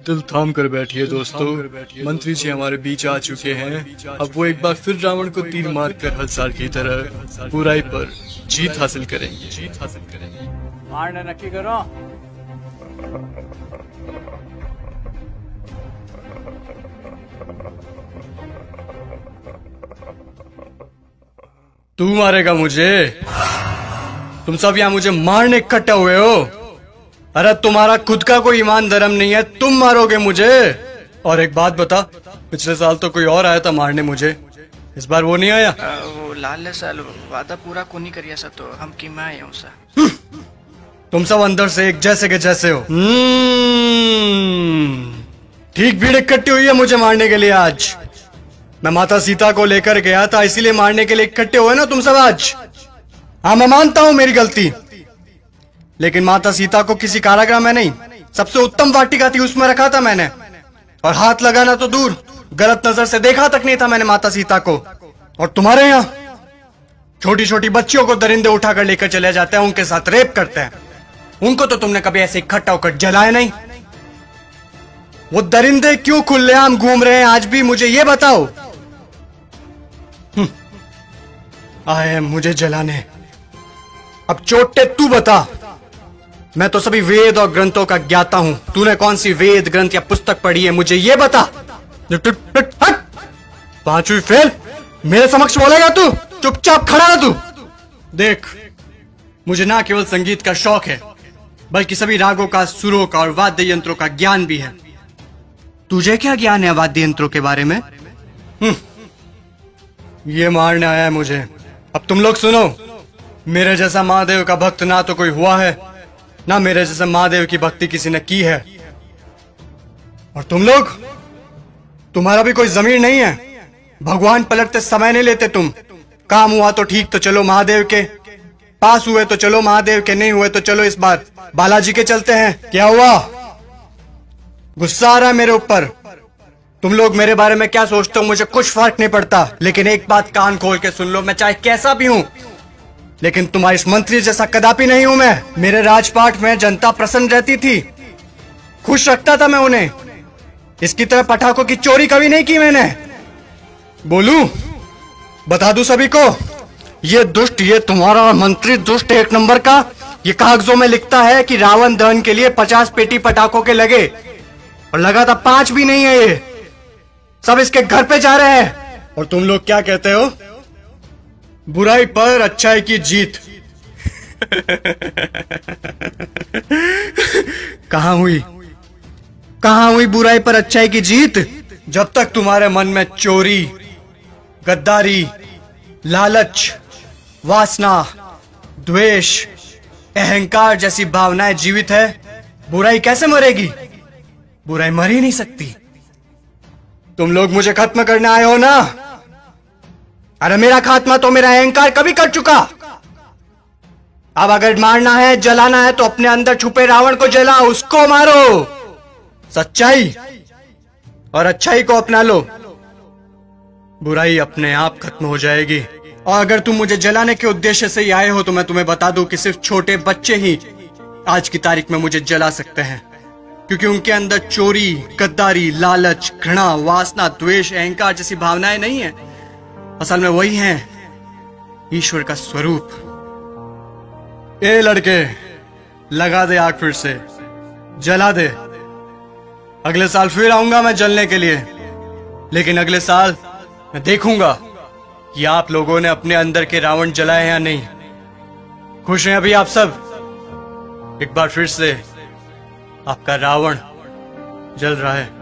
दिल थाम कर बैठिए दोस्तों, मंत्री जी हमारे बीच आ चुके हैं। अब वो एक बार फिर रावण को तीर मार कर हर साल की तरह बुराई पर जीत हासिल करेंगे। मारने नक्की करो। तू मारेगा मुझे? तुम सब यहाँ मुझे मारने इकट्ठे हुए हो? अरे तुम्हारा खुद का कोई ईमान धर्म नहीं है, तुम मारोगे मुझे? और एक बात बता, पिछले साल तो कोई और आया था मारने मुझे, इस बार वो नहीं आया? वो लाल साल वादा पूरा को नहीं करिया सा, तो हम की मैं हूँ सा। तुम सब अंदर से एक जैसे के जैसे हो। ठीक भीड़ इकट्ठी हुई है मुझे मारने के लिए आज। मैं माता सीता को लेकर गया था, इसीलिए मारने के लिए इकट्ठे हुए ना तुम सब आज। हाँ, मैं मानता हूं मेरी गलती, लेकिन माता सीता को किसी कारागृह में नहीं, सबसे उत्तम वाटिका थी उसमें रखा था मैंने। और हाथ लगाना तो दूर, गलत नजर से देखा तक नहीं था मैंने माता सीता को। और तुम्हारे यहाँ छोटी छोटी बच्चियों को दरिंदे उठाकर लेकर चले जाते हैं, उनके साथ रेप करते हैं। उनको तो तुमने कभी ऐसे इकट्ठा होकर जलाया नहीं। वो दरिंदे क्यों खुलेआम घूम रहे हैं आज भी, मुझे ये बताओ। आए हैं मुझे जलाने। अब चोटे तू बता। मैं तो सभी वेद और ग्रंथों का ज्ञाता हूं। तूने कौन सी वेद ग्रंथ या पुस्तक पढ़ी है, मुझे ये बता। पांचवी फेल मेरे समक्ष बोलेगा तू? चुपचाप खड़ा रह तू। देख, मुझे ना केवल संगीत का शौक है, बल्कि सभी रागों का, सुरों का और वाद्य यंत्रों का ज्ञान भी है। तुझे क्या ज्ञान है वाद्य यंत्रों के बारे में? ये मारने आया है मुझे। अब तुम लोग सुनो, मेरे जैसा महादेव का भक्त ना तो कोई हुआ है, ना मेरे जैसा महादेव की भक्ति किसी ने की है। और तुम लोग, तुम्हारा भी कोई जमीर नहीं है। भगवान पलटते समय नहीं लेते तुम। काम हुआ तो ठीक, तो चलो महादेव के पास, हुए तो चलो महादेव के, नहीं हुए तो चलो इस बार बालाजी के चलते हैं। क्या हुआ? गुस्सा आ रहा है मेरे ऊपर? तुम लोग मेरे बारे में क्या सोचते हो मुझे कुछ फर्क नहीं पड़ता, लेकिन एक बात कान खोल के सुन लो, मैं चाहे कैसा भी हूं, लेकिन तुम्हारी इस मंत्री जैसा कदापि नहीं हूं मैं। मेरे राजपाट में जनता प्रसन्न रहती थी, खुश रखता था मैं उन्हें। इसकी तरह पटाखों की चोरी कभी नहीं की मैंने। बोलूं, बता दूं सभी को, ये दुष्ट, ये तुम्हारा मंत्री दुष्ट एक नंबर का, ये कागजों में लिखता है कि रावण दहन के लिए 50 पेटी पटाखों के लगे, और लगा था 5 भी नहीं है, ये सब इसके घर पे जा रहे हैं। और तुम लोग क्या कहते हो? बुराई पर अच्छाई की जीत। कहां हुई, कहां हुई बुराई पर अच्छाई की जीत? जब तक तुम्हारे मन में चोरी, गद्दारी, लालच, वासना, द्वेष, अहंकार जैसी भावनाएं जीवित है, बुराई कैसे मरेगी? बुराई मर ही नहीं सकती। तुम लोग मुझे खत्म करने आए हो ना? अरे मेरा खात्मा तो मेरा अहंकार कभी कर चुका। अब अगर मारना है, जलाना है, तो अपने अंदर छुपे रावण को जलाओ, उसको मारो। सच्चाई और अच्छाई को अपना लो, बुराई अपने आप खत्म हो जाएगी। और अगर तुम मुझे जलाने के उद्देश्य से ही आए हो, तो मैं तुम्हें बता दूं कि सिर्फ छोटे बच्चे ही आज की तारीख में मुझे जला सकते हैं, क्योंकि उनके अंदर चोरी, गद्दारी, लालच, घृणा, वासना, द्वेष, अहंकार जैसी भावनाएं नहीं है। असल में वही हैं ईश्वर का स्वरूप। ए लड़के, लगा दे आग फिर से, जला दे। अगले साल फिर आऊंगा मैं जलने के लिए, लेकिन अगले साल मैं देखूंगा कि आप लोगों ने अपने अंदर के रावण जलाए या नहीं। खुश हैं अभी आप सब? एक बार फिर से आपका रावण जल रहा है।